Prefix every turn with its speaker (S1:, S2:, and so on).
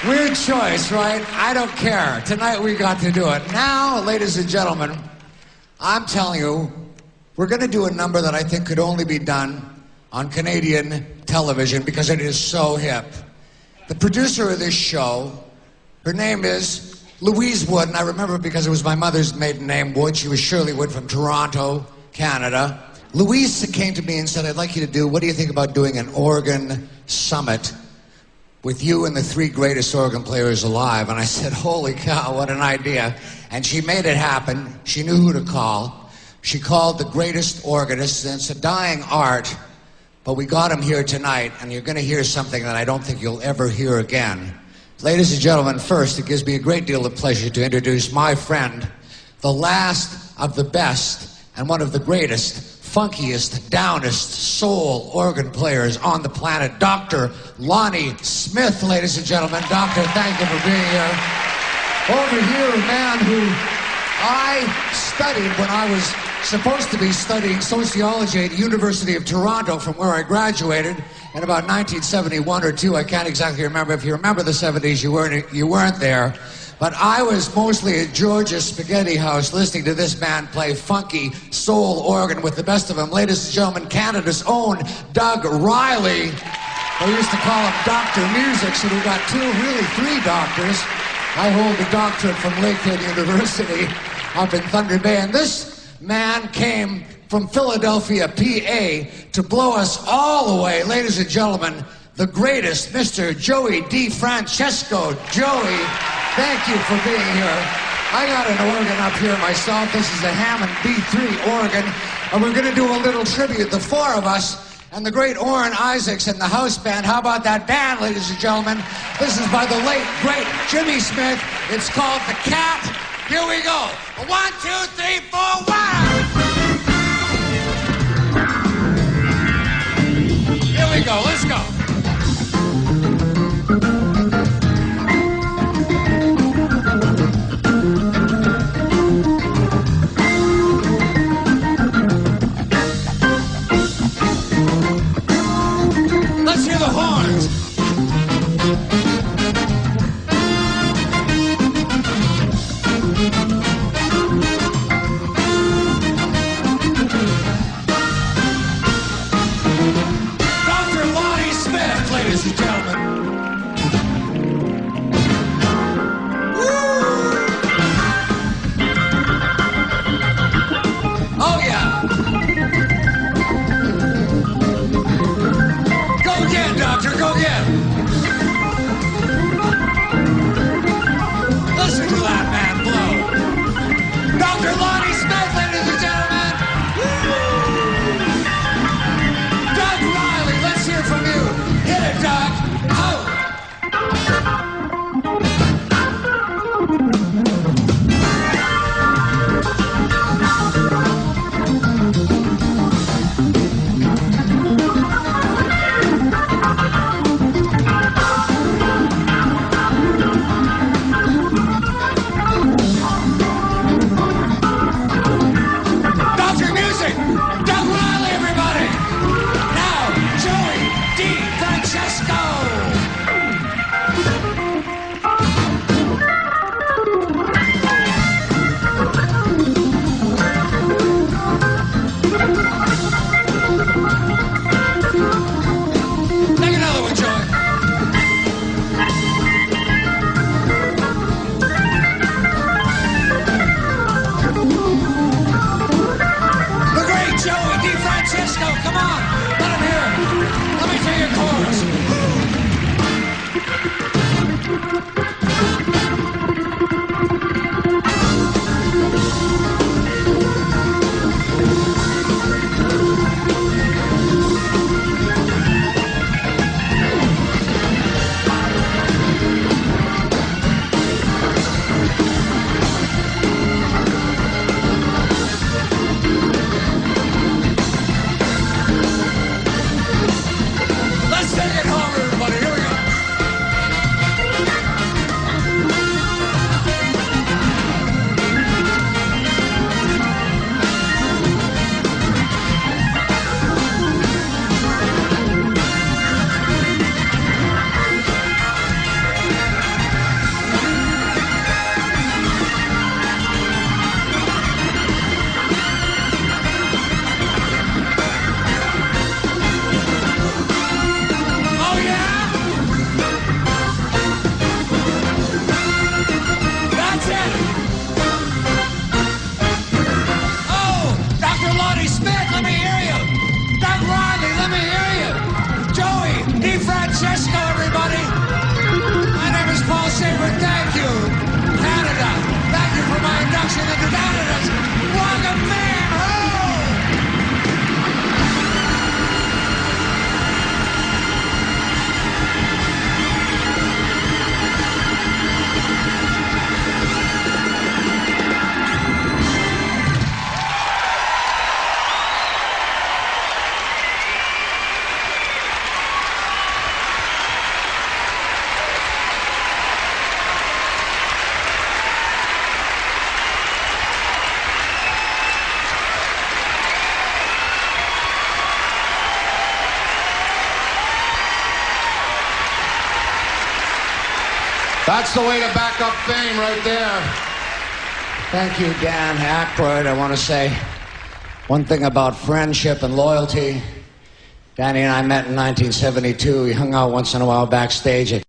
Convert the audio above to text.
S1: Weird choice, right? I don't care. Tonight we got to do it. Now, ladies and gentlemen, I'm telling you, we're going to do a number that I think could only be done on Canadian television because it is so hip. The producer of this show, her name is Louise Wood, and I remember because it was my mother's maiden name, Wood. She was Shirley Wood from Toronto, Canada. Louise came to me and said, I'd like you to do, what do you think about doing an organ summit with you and the three greatest organ players alive? And I said, holy cow, what an idea. And she made it happen. She knew who to call. She called the greatest organist, and it's a dying art, but we got him here tonight, and you're going to hear something that I don't think you'll ever hear again. Ladies and gentlemen, first, it gives me a great deal of pleasure to introduce my friend, the last of the best and one of the greatest, funkiest, downest soul organ players on the planet, Dr. Lonnie Smith, ladies and gentlemen. Doctor, thank you for being here. Over here, a man who I studied when I was supposed to be studying sociology at the University of Toronto, from where I graduated in about 1971 or 2. I can't exactly remember. If you remember the 70s, you weren't there. But I was mostly at George's Spaghetti House listening to this man play funky soul organ with the best of them. Ladies and gentlemen, Canada's own Doug Riley. They used to call him Dr. Music, so we got three doctors. I hold a doctorate from Lakehead University up in Thunder Bay. And this man came from Philadelphia, PA, to blow us all away. Ladies and gentlemen, the greatest, Mr. Joey DeFrancesco. Joey, thank you for being here. I got an organ up here myself. This is a Hammond B3 organ, and we're going to do a little tribute, the four of us, and the great Orrin Isaacs and the house band. How about that band, ladies and gentlemen? This is by the late, great Jimmy Smith. It's called The Cat. Here we go. 1, 2, 3, 4, 1. Here we go. Let's go. Let's hear the horns. Dr. Lonnie Smith.
S2: That's the way to back up fame right there.
S1: Thank you, Dan Aykroyd. I want to say one thing about friendship and loyalty. Danny and I met in 1972. We hung out once in a while backstage at